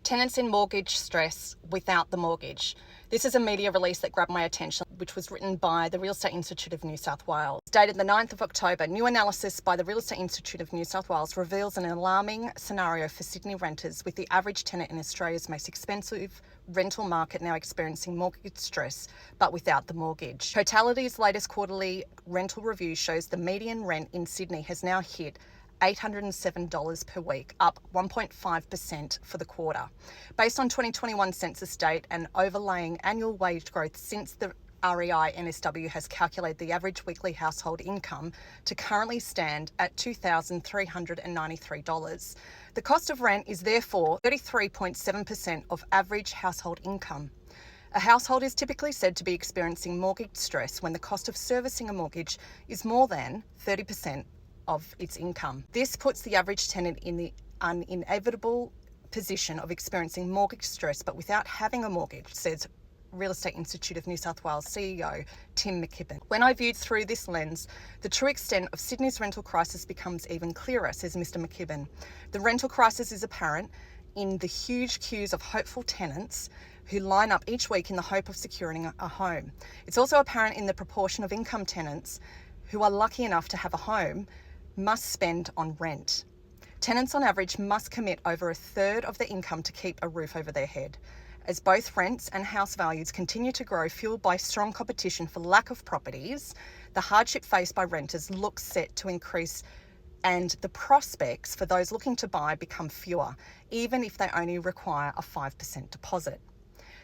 Tenants in mortgage stress without the mortgage. This is a media release that grabbed my attention, which was written by the Real Estate Institute of New South Wales. Dated the 9th of October, new analysis by the Real Estate Institute of New South Wales reveals an alarming scenario for Sydney renters, with the average tenant in Australia's most expensive rental market now experiencing mortgage stress, but without the mortgage. Totality's latest quarterly rental review shows the median rent in Sydney has now hit $807 per week, up 1.5% for the quarter. Based on 2021 census data and overlaying annual wage growth since the REINSW has calculated the average weekly household income to currently stand at $2,393. The cost of rent is therefore 33.7% of average household income. A household is typically said to be experiencing mortgage stress when the cost of servicing a mortgage is more than 30% of its income. This puts the average tenant in the inevitable position of experiencing mortgage stress but without having a mortgage, says Real Estate Institute of New South Wales CEO Tim McKibben. When I viewed through this lens, the true extent of Sydney's rental crisis becomes even clearer, says Mr McKibben. The rental crisis is apparent in the huge queues of hopeful tenants who line up each week in the hope of securing a home. It's also apparent in the proportion of income tenants who are lucky enough to have a home must spend on rent. Tenants on average must commit over a third of their income to keep a roof over their head. As both rents and house values continue to grow, fueled by strong competition for lack of properties, the hardship faced by renters looks set to increase, and the prospects for those looking to buy become fewer, even if they only require a 5% deposit.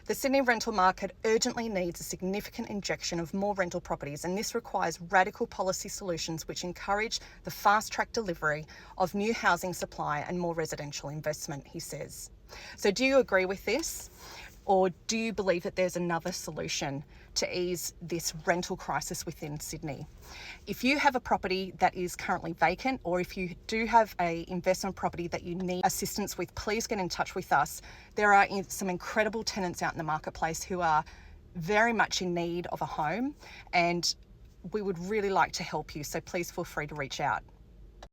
The Sydney rental market urgently needs a significant injection of more rental properties, and this requires radical policy solutions which encourage the fast-track delivery of new housing supply and more residential investment, he says. So do you agree with this? Or do you believe that there's another solution to ease this rental crisis within Sydney? If you have a property that is currently vacant, or if you do have an investment property that you need assistance with, please get in touch with us. There are some incredible tenants out in the marketplace who are very much in need of a home, and we would really like to help you. So please feel free to reach out.